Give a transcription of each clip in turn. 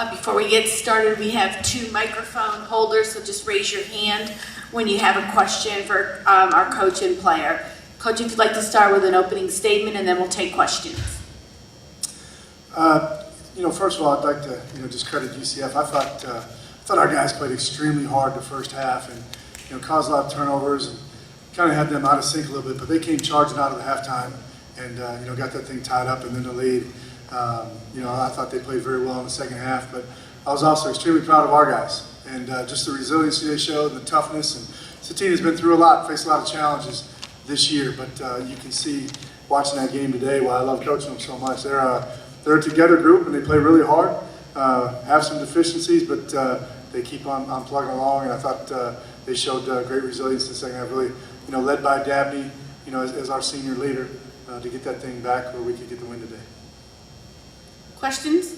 Before we get started, we have 2 microphone holders, so just raise your hand when you have a question for our coach and player. Coach, if you'd like to start with an opening statement, and then we'll take questions. First of all, I'd like to just credit UCF. I thought our guys played extremely hard the first half, and caused a lot of turnovers and kind of had them out of sync a little bit. But they came charging out of the halftime and got that thing tied up and then the lead. I thought they played very well in the second half, but I was also extremely proud of our guys and just the resiliency they showed, the toughness. And this team has been through a lot, faced a lot of challenges this year, but you can see watching that game today why I love coaching them so much. They're a together group and they play really hard, have some deficiencies, but they keep on plugging along, and I thought they showed great resilience in the second half, really, led by Dabney, as our senior leader, to get that thing back where we could get the win today. Questions?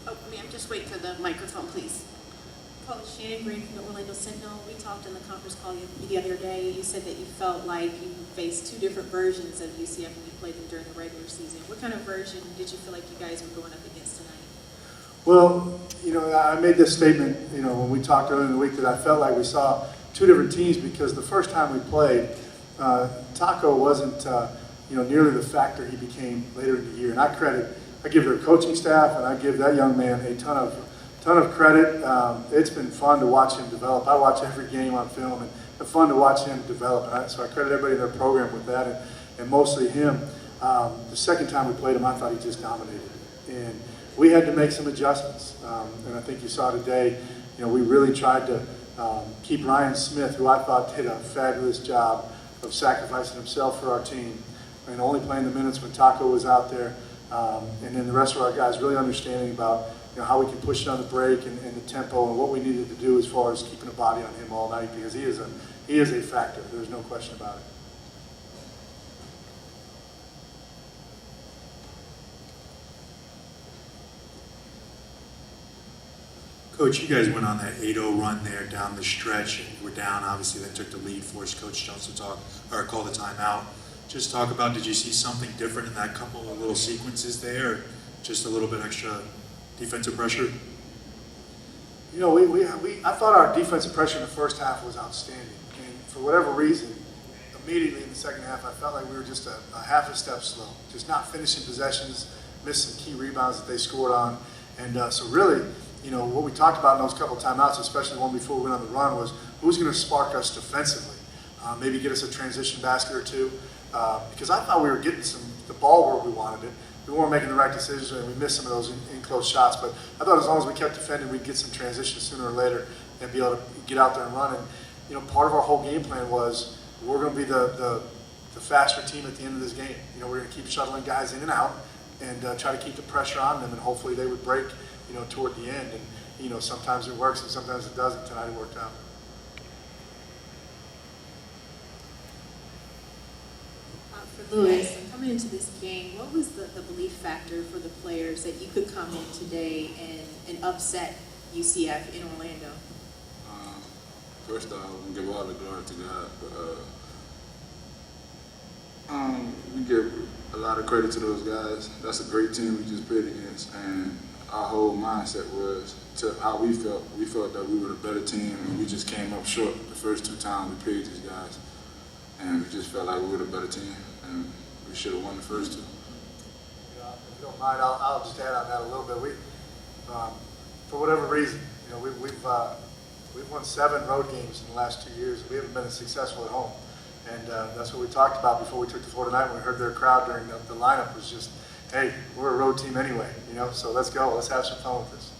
Oh, ma'am, just wait for the microphone, please. Coach Shannon Green from the Orlando Sentinel. We talked in the conference call the other day. You said that you felt like you faced 2 different versions of UCF when you played them during the regular season. What kind of version did you feel like you guys were going up against tonight? Well, I made this statement, when we talked earlier in the week, that I felt like we saw 2 different teams because the first time we played, Taco wasn't, nearly the factor he became later in the year. And I give their coaching staff and I give that young man a ton of credit. It's been fun to watch him develop. I watch every game on film, and it's fun to watch him develop. And so I credit everybody in their program with that, and mostly him. The second time we played him, I thought he just dominated. And we had to make some adjustments. And I think you saw today, we really tried to keep Ryan Smith, who I thought did a fabulous job of sacrificing himself for our team and only playing the minutes when Taco was out there. And then the rest of our guys really understanding about how we can push it on the break and the tempo and what we needed to do as far as keeping a body on him all night, because he is a factor. There's no question about it. Coach, you guys went on that 8-0 run there down the stretch. And you were down, obviously, then took the lead, forced Coach Jones to call the timeout. Just talk about, did you see something different in that couple of little sequences there, or just a little bit extra defensive pressure? I thought our defensive pressure in the first half was outstanding. And for whatever reason, immediately in the second half, I felt like we were just a half a step slow, just not finishing possessions, missed some key rebounds that they scored on. And so really, what we talked about in those couple of timeouts, especially the one before we went on the run, was who's going to spark us defensively, maybe get us a transition basket or 2. Because I thought we were getting the ball where we wanted it. We weren't making the right decisions, and we missed some of those in close shots. But I thought as long as we kept defending, we'd get some transition sooner or later and be able to get out there and run. And part of our whole game plan was we're going to be the faster team at the end of this game. We're going to keep shuttling guys in and out and try to keep the pressure on them, and hopefully they would break toward the end. And sometimes it works and sometimes it doesn't. Tonight it worked out. For Lewis, coming into this game, what was the belief factor for the players that you could come in today and upset UCF in Orlando? First off, we give all the glory to God, but we give a lot of credit to those guys. That's a great team we just played against, and our whole mindset was to how we felt. We felt that we were the better team, and we just came up short the first 2 times we played these guys. And we just felt like we were the better team, and we should have won the first 2. If you don't mind, I'll just add on that a little bit. For whatever reason, we've won 7 road games in the last 2 years. We haven't been as successful at home, and that's what we talked about before we took the floor tonight when we heard their crowd during the lineup was just, hey, we're a road team anyway, so let's go. Let's have some fun with this.